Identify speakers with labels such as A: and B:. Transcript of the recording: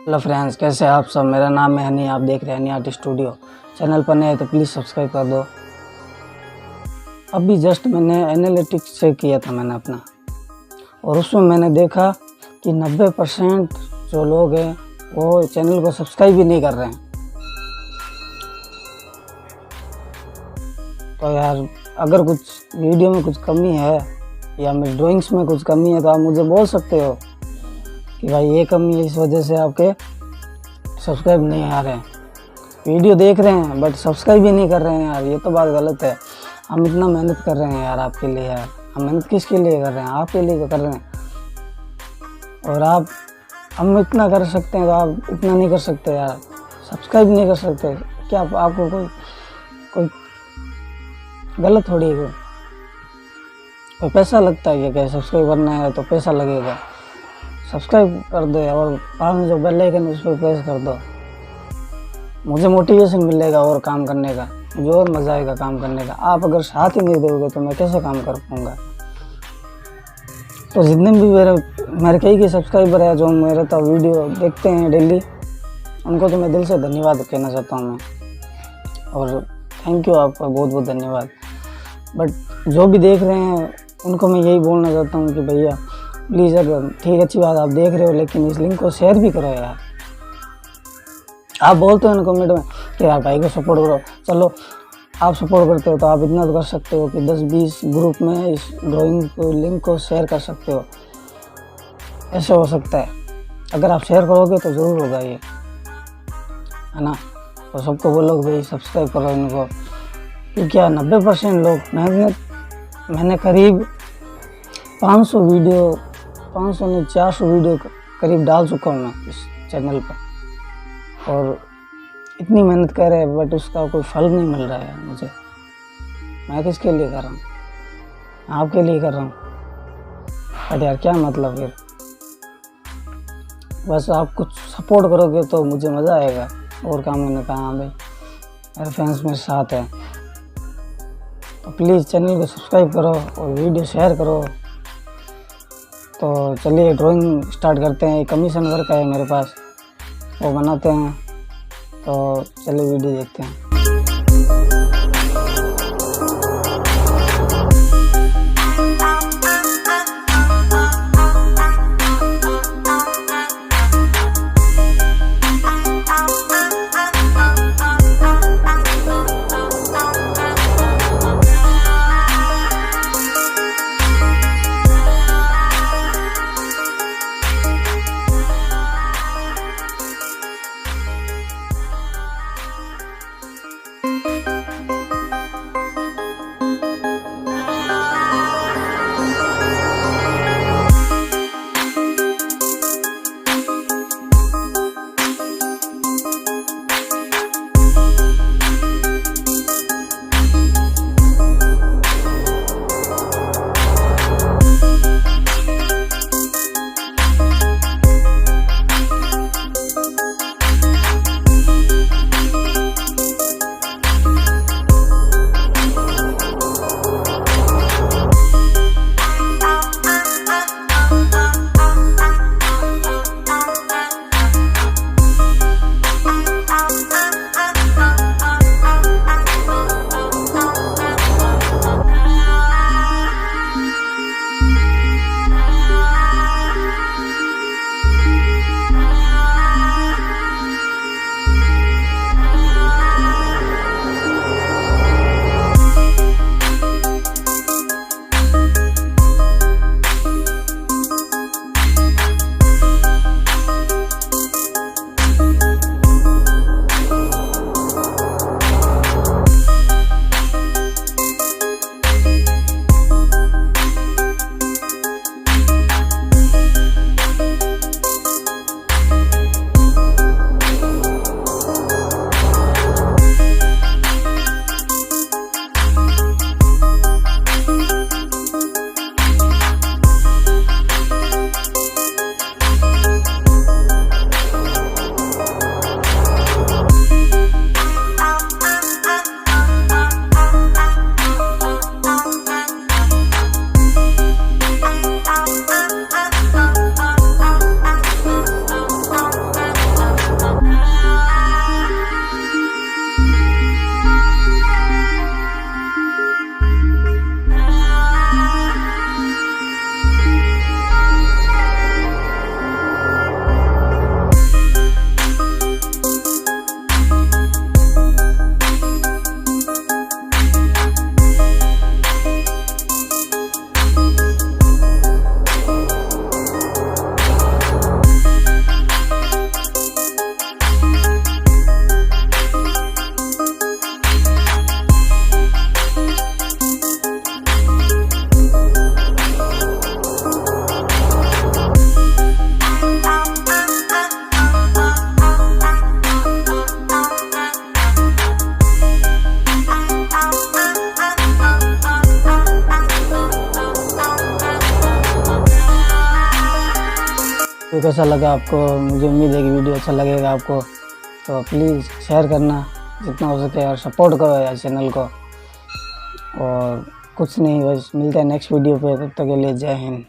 A: Hello friends, कैसे हैं आप सब। मेरा नाम है हनी, आप देख रहे हैं हनी आर्ट स्टूडियो। चैनल पर नए हैं तो प्लीज़ सब्सक्राइब कर दो। अभी जस्ट मैंने एनालिटिक्स चेक किया था मैंने अपना, और उसमें मैंने देखा कि 90% जो लोग हैं वो चैनल को सब्सक्राइब भी नहीं कर रहे हैं। तो यार, अगर कुछ वीडियो में कुछ कमी है या मेरी ड्राइंग्स में कुछ कमी है तो आप मुझे बोल सकते हो कि भाई ये कमी है, इस वजह से आपके सब्सक्राइब नहीं आ रहे हैं। वीडियो देख रहे हैं बट सब्सक्राइब भी नहीं कर रहे हैं यार, ये तो बात गलत है। हम इतना मेहनत कर रहे हैं यार आपके लिए। यार हम मेहनत किसके लिए कर रहे हैं? आपके लिए कर रहे हैं। और आप, हम इतना कर सकते हैं तो आप इतना नहीं कर सकते यार, सब्सक्राइब नहीं कर सकते। क्या आपको कोई गलत थोड़ी है? कोई पैसा लगता है क्या? सब्सक्राइब करना है तो पैसा लगेगा। सब्सक्राइब कर दो और बाद में जो बेल आइकन है उस पर प्रेस कर दो। मुझे मोटिवेशन मिलेगा और काम करने का, मुझे और मज़ा आएगा काम करने का। आप अगर साथ ही नहीं दोगे तो मैं कैसे काम कर पाऊँगा? तो जितने भी मेरे कई के सब्सक्राइबर है जो मेरे तो वीडियो देखते हैं डेली, उनको तो मैं दिल से धन्यवाद कहना चाहता हूँ मैं। और थैंक यू, आपका बहुत बहुत धन्यवाद। बट जो भी देख रहे हैं उनको मैं यही बोलना चाहता हूँ कि भैया प्लीज़, अगर ठीक अच्छी बात आप देख रहे हो लेकिन इस लिंक को शेयर भी करो यार। आप बोलते हो ना कमेंट में कि यार भाई को सपोर्ट करो, चलो आप सपोर्ट करते हो तो आप इतना तो कर सकते हो कि 10-20 ग्रुप में इस ड्राइंग को लिंक को शेयर कर सकते हो। ऐसे हो सकता है, अगर आप शेयर करोगे तो ज़रूर होगा ये, है ना। तो सबको बोलोगे भाई सब्सक्राइब करो इनको, क्योंकि क्या 90% लोग मैंने करीब 500 वीडियो, 500 नहीं 400 वीडियो करीब डाल चुका हूँ मैं इस चैनल पर, और इतनी मेहनत कर रहे हैं बट उसका कोई फल नहीं मिल रहा है मुझे। मैं किसके लिए कर रहा हूँ? आपके लिए कर रहा हूँ। बट यार क्या मतलब फिर? बस आप कुछ सपोर्ट करोगे तो मुझे मज़ा आएगा और काम करने का। हाँ भाई, मेरे फैंस मेरे साथ हैं, तो प्लीज़ चैनल को सब्सक्राइब करो और वीडियो शेयर करो। तो चलिए ड्राइंग स्टार्ट करते हैं। कमीशन वर्क है मेरे पास, वो बनाते हैं। तो चलिए वीडियो देखते हैं। तो कैसा लगा आपको, मुझे उम्मीद है कि वीडियो अच्छा लगेगा आपको, तो प्लीज़ शेयर करना जितना हो सके और सपोर्ट करो यार चैनल को। और कुछ नहीं, बस मिलते हैं नेक्स्ट वीडियो पे, तब तक के लिए जय हिंद।